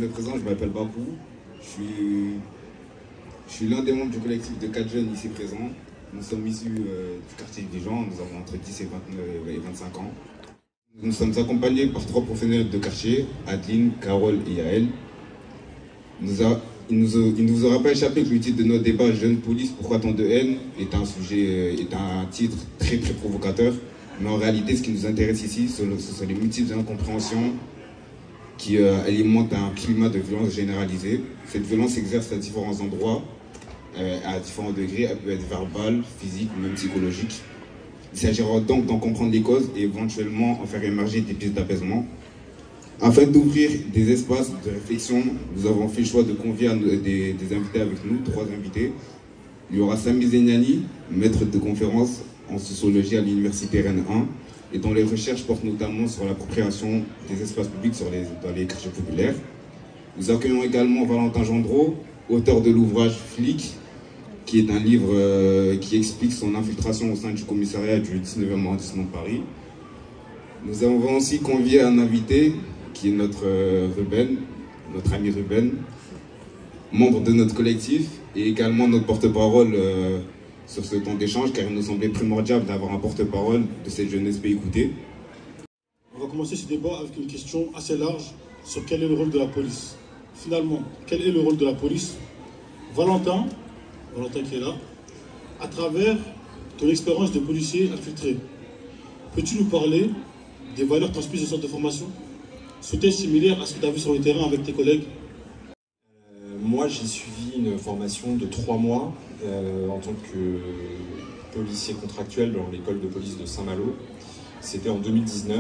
me présente, je m'appelle Bakou. Je suis l'un des membres du collectif de 4 jeunes ici présents. Nous sommes issus du quartier Dijon, nous avons entre 10 et 25 ans. Nous sommes accompagnés par 3 professionnels de quartier, Adeline, Carole et Yael. Il ne vous aura pas échappé que le titre de notre débat, Jeune police, pourquoi tant de haine, est un titre très provocateur. Mais en réalité, ce qui nous intéresse ici, ce sont les multiples incompréhensions qui alimentent un climat de violence généralisée. Cette violence s'exerce à différents endroits, à différents degrés. Elle peut être verbale, physique ou même psychologique. Il s'agira donc d'en comprendre les causes et éventuellement en faire émerger des pistes d'apaisement. Afin d'ouvrir des espaces de réflexion, nous avons fait le choix de convier des invités avec nous, 3 invités. Il y aura Sami Zegnani, maître de conférence en sociologie à l'université Rennes 1, et dont les recherches portent notamment sur l'appropriation des espaces publics dans les quartiers populaires. Nous accueillons également Valentin Gendreau, auteur de l'ouvrage Flic, qui est un livre qui explique son infiltration au sein du commissariat du 19e arrondissement de Paris. Nous avons aussi convié un invité, qui est notre ami Ruben, membre de notre collectif, et également notre porte-parole sur ce temps d'échange, car il nous semblait primordial d'avoir un porte-parole de cette jeunesse peu écoutée. On va commencer ce débat avec une question assez large sur quel est le rôle de la police. Finalement, quel est le rôle de la police? Valentin qui est là, à travers ton expérience de policier infiltré, peux-tu nous parler des valeurs transmises au centre de formation? Sont-elles similaires à ce que tu as vu sur le terrain avec tes collègues? Moi, j'ai suivi une formation de 3 mois en tant que policier contractuel dans l'école de police de Saint-Malo. C'était en 2017,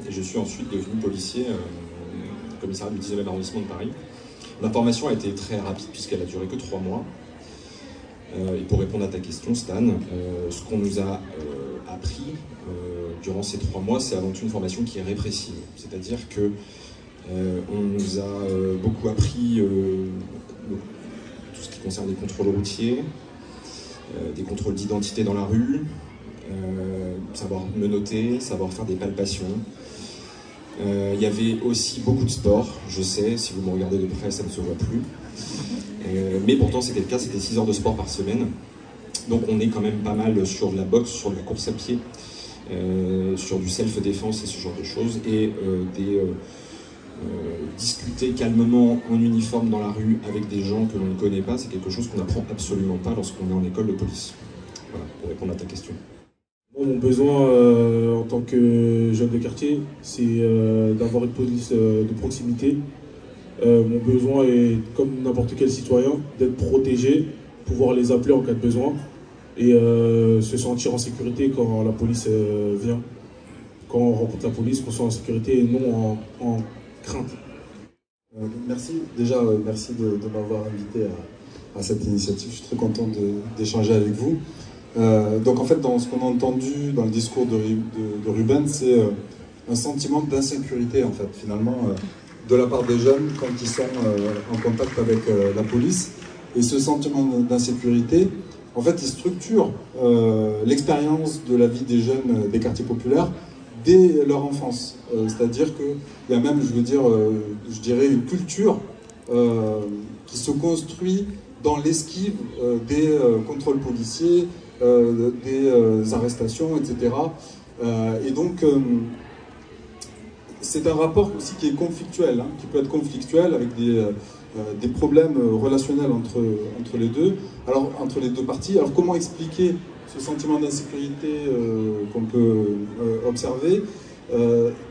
et je suis ensuite devenu policier au commissariat du 19e arrondissement de Paris. Ma formation a été très rapide puisqu'elle a duré que 3 mois. Et pour répondre à ta question, Stan, ce qu'on nous a appris durant ces 3 mois, c'est avant tout une formation qui est répressive. C'est-à-dire que on nous a beaucoup appris tout ce qui concerne les contrôles routiers, des contrôles d'identité dans la rue, savoir menotter, savoir faire des palpations. Il y avait aussi beaucoup de sport, je sais, si vous me regardez de près, ça ne se voit plus. Mais pourtant, c'était le cas, c'était 6 heures de sport par semaine. Donc on est quand même pas mal sur de la boxe, sur de la course à pied, sur du self-défense et ce genre de choses, et discuter calmement en uniforme dans la rue avec des gens que l'on ne connaît pas, c'est quelque chose qu'on n'apprend absolument pas lorsqu'on est en école de police. Voilà, pour répondre à ta question. Bon, mon besoin en tant que jeune de quartier, c'est d'avoir une police de proximité. Mon besoin est, comme n'importe quel citoyen, d'être protégé, pouvoir les appeler en cas de besoin et se sentir en sécurité quand la police vient. Quand on rencontre la police, qu'on soit en sécurité et non en crainte. Merci, déjà merci de m'avoir invité à cette initiative, je suis très content d'échanger avec vous. Donc en fait, dans ce qu'on a entendu dans le discours de Ruben, c'est un sentiment d'insécurité en fait, finalement, de la part des jeunes quand ils sont en contact avec la police. Et ce sentiment d'insécurité, en fait, il structure l'expérience de la vie des jeunes des quartiers populaires dès leur enfance. C'est-à-dire qu'il y a même, je dirais, une culture qui se construit dans l'esquive des contrôles policiers, des arrestations, etc. Et donc, c'est un rapport aussi qui est conflictuel, hein, qui peut être conflictuel avec des problèmes relationnels entre les deux, alors entre les deux parties. Alors comment expliquer ce sentiment d'insécurité qu'on peut observer?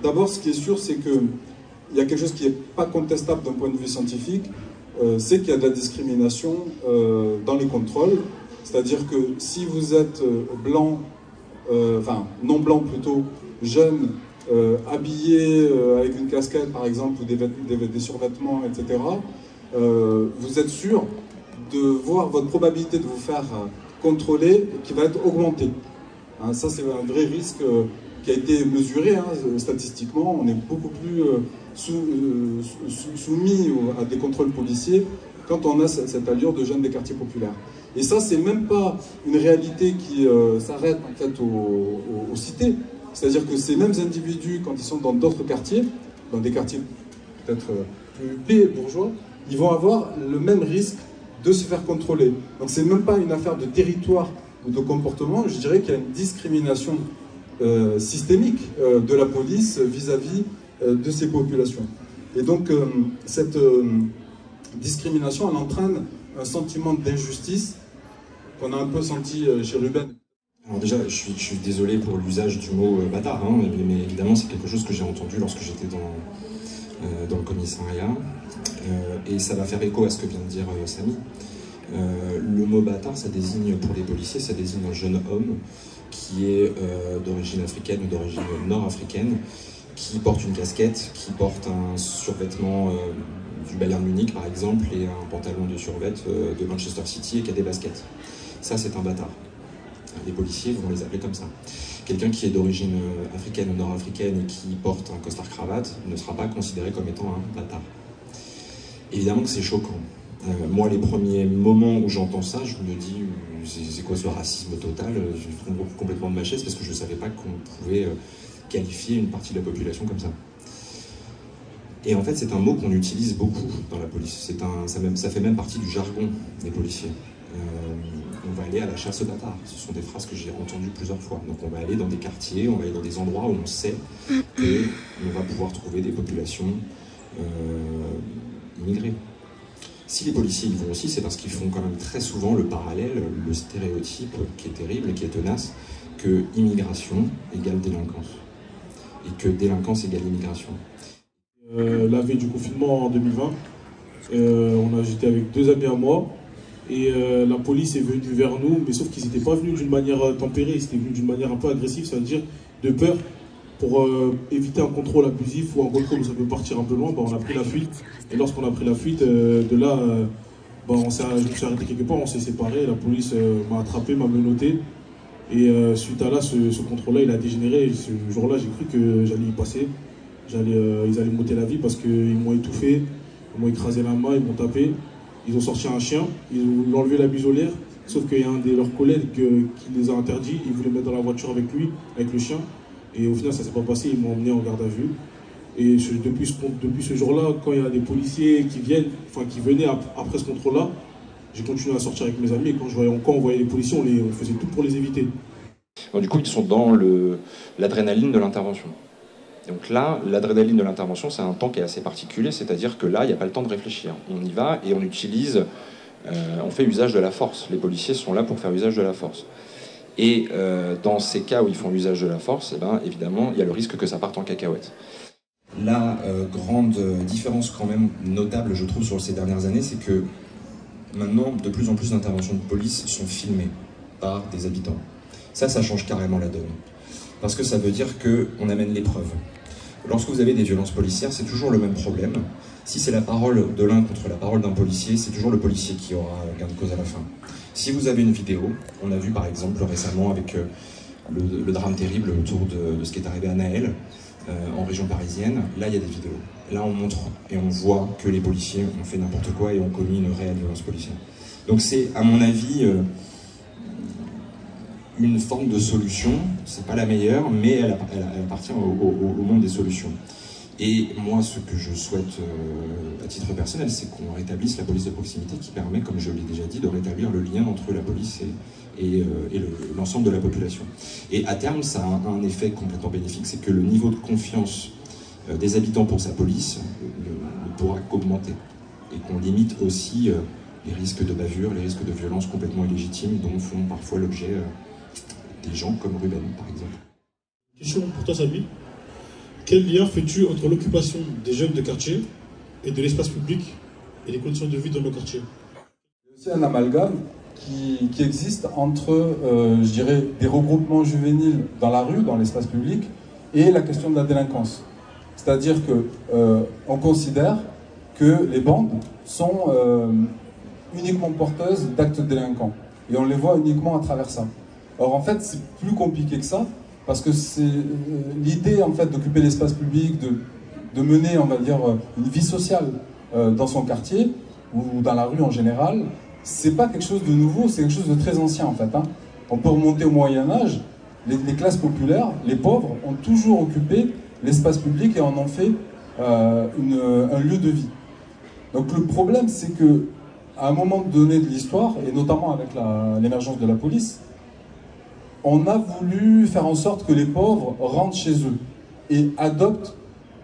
D'abord, ce qui est sûr, c'est qu'il y a quelque chose qui n'est pas contestable d'un point de vue scientifique, c'est qu'il y a de la discrimination dans les contrôles. C'est-à-dire que si vous êtes blanc, enfin non blanc plutôt, jeune, habillé avec une casquette par exemple, ou des survêtements, etc., vous êtes sûr de voir votre probabilité de vous faire contrôler qui va être augmentée. Hein, ça c'est un vrai risque qui a été mesuré hein, statistiquement. On est beaucoup plus soumis à des contrôles policiers quand on a cette allure de jeunes des quartiers populaires. Et ça, c'est même pas une réalité qui s'arrête en fait aux cités. C'est-à-dire que ces mêmes individus, quand ils sont dans d'autres quartiers, dans des quartiers peut-être plus bourgeois, ils vont avoir le même risque de se faire contrôler. Donc c'est même pas une affaire de territoire ou de comportement, je dirais qu'il y a une discrimination systémique de la police vis-à-vis de ces populations. Et donc cette discrimination, elle entraîne un sentiment d'injustice qu'on a un peu senti chez Ruben. Alors déjà, je suis désolé pour l'usage du mot bâtard, hein, mais évidemment c'est quelque chose que j'ai entendu lorsque j'étais dans le commissariat, et ça va faire écho à ce que vient de dire Samy. Le mot bâtard, ça désigne pour les policiers, ça désigne un jeune homme qui est d'origine africaine ou d'origine nord-africaine, qui porte une casquette, qui porte un survêtement du Bayern Munich par exemple, et un pantalon de survêt de Manchester City et qui a des baskets. Ça, c'est un bâtard. Les policiers vont les appeler comme ça. Quelqu'un qui est d'origine africaine ou nord-africaine et qui porte un costard-cravate ne sera pas considéré comme étant un bâtard. Évidemment que c'est choquant. Moi, les premiers moments où j'entends ça, je me dis, c'est quoi ce racisme total? Je tombe complètement de ma chaise parce que je ne savais pas qu'on pouvait qualifier une partie de la population comme ça. Et en fait, c'est un mot qu'on utilise beaucoup dans la police. Ça fait même partie du jargon des policiers. On va aller à la chasse aux bâtards. Ce sont des phrases que j'ai entendues plusieurs fois. Donc on va aller dans des quartiers, on va aller dans des endroits où on sait qu'on va pouvoir trouver des populations immigrées. Si les policiers y vont aussi, c'est parce qu'ils font quand même très souvent le parallèle, le stéréotype qui est terrible et qui est tenace, que immigration égale délinquance. Et que délinquance égale immigration. La veille du confinement en 2020, j'étais avec 2 amis à moi, et la police est venue vers nous, mais sauf qu'ils n'étaient pas venus d'une manière tempérée, ils étaient venus d'une manière un peu agressive, c'est-à-dire de peur, pour éviter un contrôle abusif ou un contrôle où ça peut partir un peu loin. On a pris la fuite, et lorsqu'on a pris la fuite, de là, je me suis arrêté quelque part, on s'est séparés, la police m'a attrapé, m'a menotté, et suite à là, ce contrôle-là, il a dégénéré, et ce jour-là, j'ai cru que j'allais y passer. Ils allaient m'ôter la vie parce qu'ils m'ont étouffé, ils m'ont écrasé la main, ils m'ont tapé. Ils ont sorti un chien, ils ont enlevé la muselière, sauf qu'il y a un de leurs collègues qui les a interdits, ils voulaient mettre dans la voiture avec lui, avec le chien. Et au final, ça ne s'est pas passé, ils m'ont emmené en garde à vue. Et depuis ce jour-là, quand il y a des policiers qui venaient après ce contrôle-là, j'ai continué à sortir avec mes amis. Et quand on voyait les policiers, on faisait tout pour les éviter. Donc, du coup, ils sont dans l'adrénaline de l'intervention. Donc là, l'adrénaline de l'intervention, c'est un temps qui est assez particulier, c'est-à-dire que là, il n'y a pas le temps de réfléchir. On y va et on fait usage de la force. Les policiers sont là pour faire usage de la force. Et dans ces cas où ils font usage de la force, évidemment, il y a le risque que ça parte en cacahuète. La grande différence quand même notable, je trouve, sur ces dernières années, c'est que maintenant, de plus en plus d'interventions de police sont filmées par des habitants. Ça change carrément la donne. Parce que ça veut dire qu'on amène les preuves. Lorsque vous avez des violences policières, c'est toujours le même problème. Si c'est la parole de l'un contre la parole d'un policier, c'est toujours le policier qui aura gain de cause à la fin. Si vous avez une vidéo, on a vu par exemple récemment avec le drame terrible autour de ce qui est arrivé à Naël, en région parisienne, là il y a des vidéos. Là on montre et on voit que les policiers ont fait n'importe quoi et ont commis une réelle violence policière. Donc c'est, à mon avis, une forme de solution, c'est pas la meilleure, mais elle appartient au monde des solutions. Et moi, ce que je souhaite à titre personnel, c'est qu'on rétablisse la police de proximité qui permet, comme je l'ai déjà dit, de rétablir le lien entre la police et l'ensemble de la population. Et à terme, ça a un effet complètement bénéfique, c'est que le niveau de confiance des habitants pour sa police ne pourra qu'augmenter. Et qu'on limite aussi les risques de bavure, les risques de violence complètement illégitimes dont font parfois l'objet des gens comme Ruben, par exemple. Question pour toi, Samy. Quel lien fais-tu entre l'occupation des jeunes de quartier et de l'espace public et les conditions de vie dans nos quartiers? Il y a aussi un amalgame qui existe entre, je dirais, des regroupements juvéniles dans la rue, dans l'espace public, et la question de la délinquance. C'est-à-dire qu'on considère que les bandes sont uniquement porteuses d'actes délinquants. Et on les voit uniquement à travers ça. Or, en fait, c'est plus compliqué que ça, parce que c'est l'idée, en fait, d'occuper l'espace public, de mener, on va dire, une vie sociale dans son quartier, ou dans la rue en général, c'est pas quelque chose de nouveau, c'est quelque chose de très ancien, en fait. On peut remonter au Moyen-Âge, les classes populaires, les pauvres, ont toujours occupé l'espace public et en ont fait un lieu de vie. Donc le problème, c'est que à un moment donné de l'histoire, et notamment avec l'émergence de la police, on a voulu faire en sorte que les pauvres rentrent chez eux et adoptent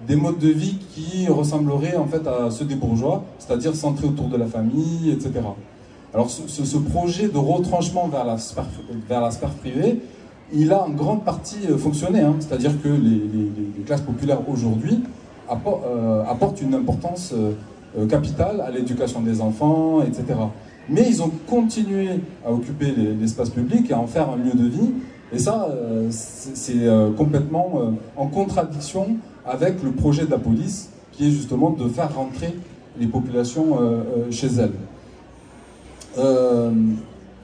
des modes de vie qui ressembleraient en fait à ceux des bourgeois, c'est-à-dire centrés autour de la famille, etc. Alors ce projet de retranchement vers la sphère privée, il a en grande partie fonctionné, hein. C'est-à-dire que les classes populaires aujourd'hui apportent une importance capitale à l'éducation des enfants, etc. Mais ils ont continué à occuper l'espace public et à en faire un lieu de vie, et ça, c'est complètement en contradiction avec le projet de la police, qui est justement de faire rentrer les populations chez elles.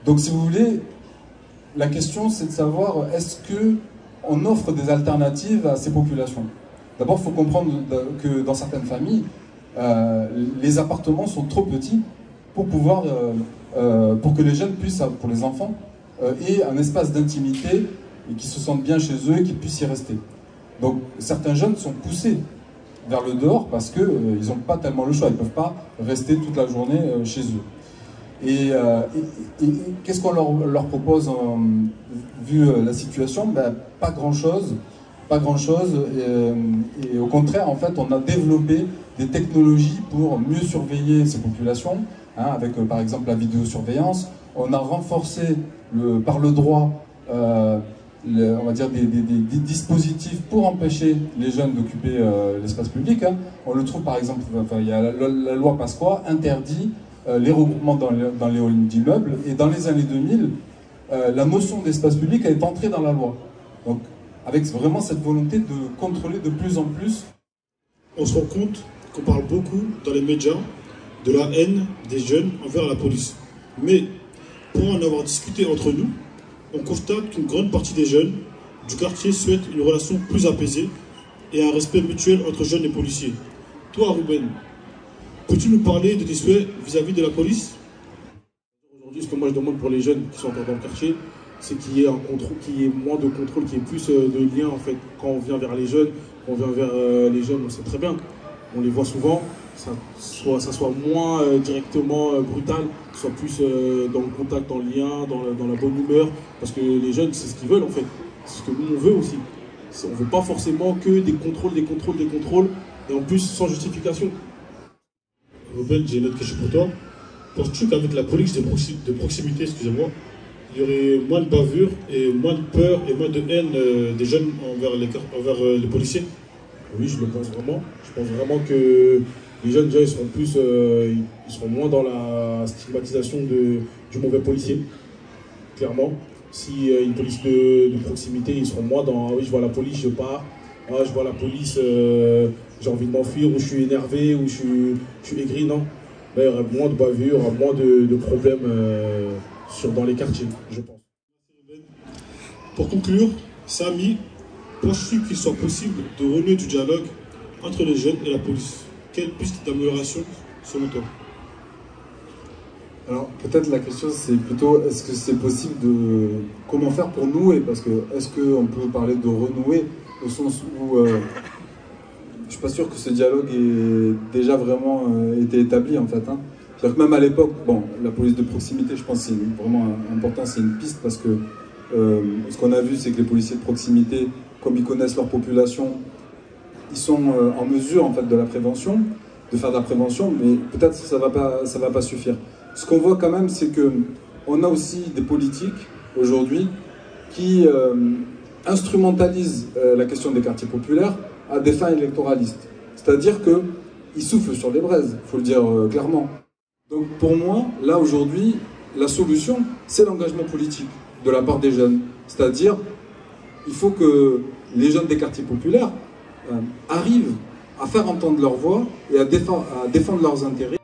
Donc si vous voulez, la question c'est de savoir, est-ce qu'on offre des alternatives à ces populations? D'abord, il faut comprendre que dans certaines familles, les appartements sont trop petits pour pour que les jeunes puissent, pour les enfants, aient un espace d'intimité et qu'ils se sentent bien chez eux et qu'ils puissent y rester. Donc certains jeunes sont poussés vers le dehors parce qu'ils n'ont pas tellement le choix, ils ne peuvent pas rester toute la journée chez eux. Et qu'est-ce qu'on leur propose vu la situation? Ben, pas grand-chose. Pas grand-chose. Et au contraire, en fait, on a développé des technologies pour mieux surveiller ces populations, hein, avec par exemple la vidéosurveillance. On a renforcé par le droit on va dire des dispositifs pour empêcher les jeunes d'occuper l'espace public, hein. On le trouve par exemple, enfin, il y a la loi Pasqua interdit les regroupements dans les halls d'immeubles, et dans les années 2000, la notion d'espace public est entrée dans la loi. Donc avec vraiment cette volonté de contrôler de plus en plus. On se rend compte qu'on parle beaucoup dans les médias de la haine des jeunes envers la police. Mais pour en avoir discuté entre nous, on constate qu'une grande partie des jeunes du quartier souhaitent une relation plus apaisée et un respect mutuel entre jeunes et policiers. Toi, Ruben, peux-tu nous parler de tes souhaits vis-à-vis de la police? Aujourd'hui, ce que moi je demande pour les jeunes qui sont encore dans le quartier, c'est qu'il y ait un contrôle, qu'il y ait moins de contrôle, qu'il y ait plus de liens en fait. Quand on vient vers les jeunes, on sait très bien, on les voit souvent, ça soit moins directement brutal, soit plus dans le contact, dans le lien, dans la bonne humeur, parce que les jeunes, c'est ce qu'ils veulent en fait, c'est ce que nous on veut aussi. On ne veut pas forcément que des contrôles, et en plus sans justification. Ruben, j'ai une autre question pour toi. Penses-tu qu'avec la police de proximité, excusez-moi, il y aurait moins de bavures et moins de peur et moins de haine des jeunes envers les policiers? Oui, je le pense vraiment. Je pense vraiment que les jeunes, déjà, ils seront moins dans la stigmatisation du mauvais policier, clairement. Si une police de proximité, ils seront moins dans « oui, je vois la police, je pars »,« ah, je vois la police, j'ai envie de m'enfuir » ou « je suis énervé » ou « je suis aigri », non. Là, il y aura moins de bavures, il y aura moins de problèmes dans les quartiers, je pense. Pour conclure, Samy, penses-tu qu'il soit possible de renouer du dialogue entre les jeunes et la police? Quelle piste d'amélioration selon toi? Alors peut-être la question c'est plutôt, est-ce que c'est possible de... Comment faire pour nouer? Parce que est-ce qu'on peut parler de renouer au sens où je suis pas sûr que ce dialogue ait déjà vraiment été établi en fait, hein. C'est-à-dire que même à l'époque, bon, la police de proximité, je pense que c'est vraiment important, c'est une piste, parce que ce qu'on a vu, c'est que les policiers de proximité, comme ils connaissent leur population, ils sont en mesure en fait de faire de la prévention, mais peut-être que ça va pas suffire. Ce qu'on voit quand même, c'est que on a aussi des politiques aujourd'hui qui instrumentalisent la question des quartiers populaires à des fins électoralistes. C'est-à-dire qu'ils soufflent sur les braises, il faut le dire clairement. Donc pour moi, là aujourd'hui, la solution, c'est l'engagement politique de la part des jeunes. C'est-à-dire, il faut que les jeunes des quartiers populaires arrivent à faire entendre leur voix et à défendre leurs intérêts.